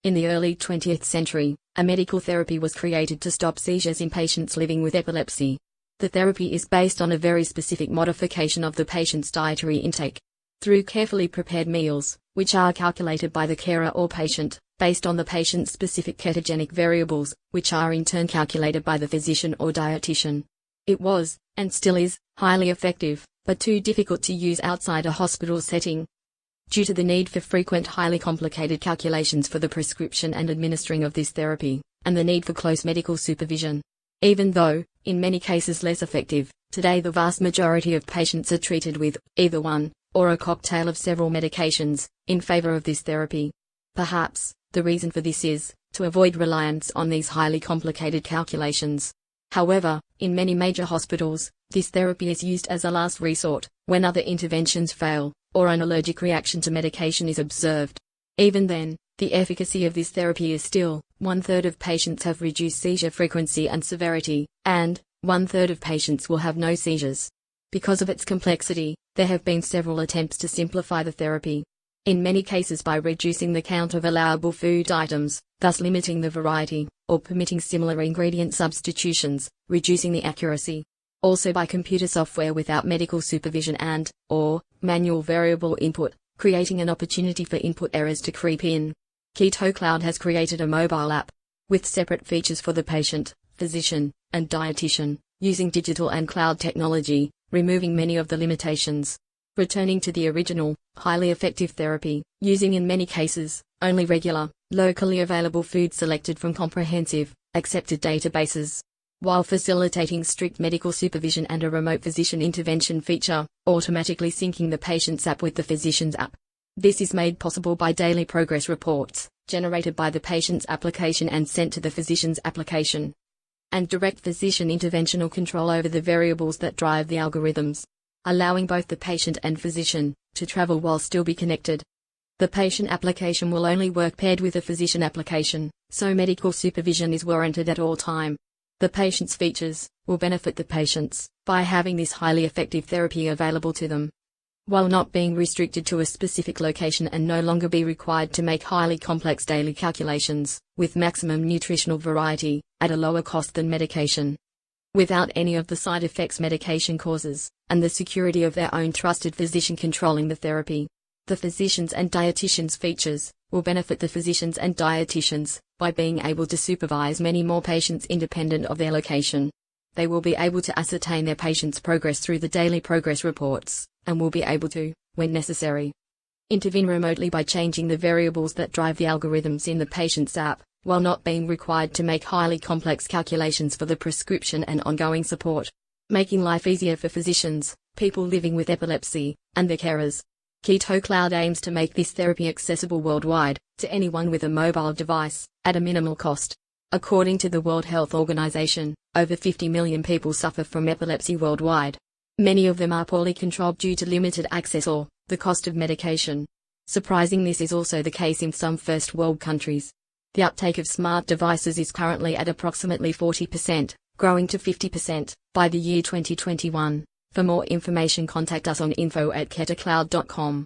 In the early 20th century, a medical therapy was created to stop seizures in patients living with epilepsy. The therapy is based on a very specific modification of the patient's dietary intake. Through carefully prepared meals, which are calculated by the carer or patient, based on the patient's specific ketogenic variables, which are in turn calculated by the physician or dietitian. It was, and still is, highly effective, but too difficult to use outside a hospital setting, due to the need for frequent highly complicated calculations for the prescription and administering of this therapy, and the need for close medical supervision. Even though, in many cases less effective, today the vast majority of patients are treated with either one, or a cocktail of several medications, in favor of this therapy. Perhaps, the reason for this is, to avoid reliance on these highly complicated calculations. However, in many major hospitals, this therapy is used as a last resort, when other interventions fail, or an allergic reaction to medication is observed. Even then, the efficacy of this therapy is still, 1/3 of patients have reduced seizure frequency and severity, and 1/3 of patients will have no seizures. Because of its complexity, there have been several attempts to simplify the therapy. In many cases by reducing the count of allowable food items, thus limiting the variety, or permitting similar ingredient substitutions, reducing the accuracy. Also by computer software without medical supervision or manual variable input, creating an opportunity for input errors to creep in. Keto Cloud has created a mobile app, with separate features for the patient, physician, and dietitian, using digital and cloud technology, removing many of the limitations. Returning to the original, highly effective therapy, using in many cases, only regular, locally available food selected from comprehensive, accepted databases, while facilitating strict medical supervision and a remote physician intervention feature, automatically syncing the patient's app with the physician's app. This is made possible by daily progress reports, generated by the patient's application and sent to the physician's application, and direct physician interventional control over the variables that drive the algorithms, allowing both the patient and physician to travel while still be connected. The patient application will only work paired with a physician application, so medical supervision is warranted at all time. The patient's features will benefit the patients by having this highly effective therapy available to them, while not being restricted to a specific location and no longer be required to make highly complex daily calculations, with maximum nutritional variety, at a lower cost than medication, without any of the side effects medication causes, and the security of their own trusted physician controlling the therapy. The physicians and dietitians features will benefit the physicians and dietitians by being able to supervise many more patients independent of their location. They will be able to ascertain their patients' progress through the daily progress reports, and will be able to, when necessary, intervene remotely by changing the variables that drive the algorithms in the patient's app, while not being required to make highly complex calculations for the prescription and ongoing support, making life easier for physicians, people living with epilepsy, and their carers. Keto Cloud aims to make this therapy accessible worldwide, to anyone with a mobile device, at a minimal cost. According to the World Health Organization, over 50 million people suffer from epilepsy worldwide. Many of them are poorly controlled due to limited access or the cost of medication. Surprising, this is also the case in some first world countries. The uptake of smart devices is currently at approximately 40%, growing to 50% by the year 2021. For more information, contact us on info@ketocloud.com.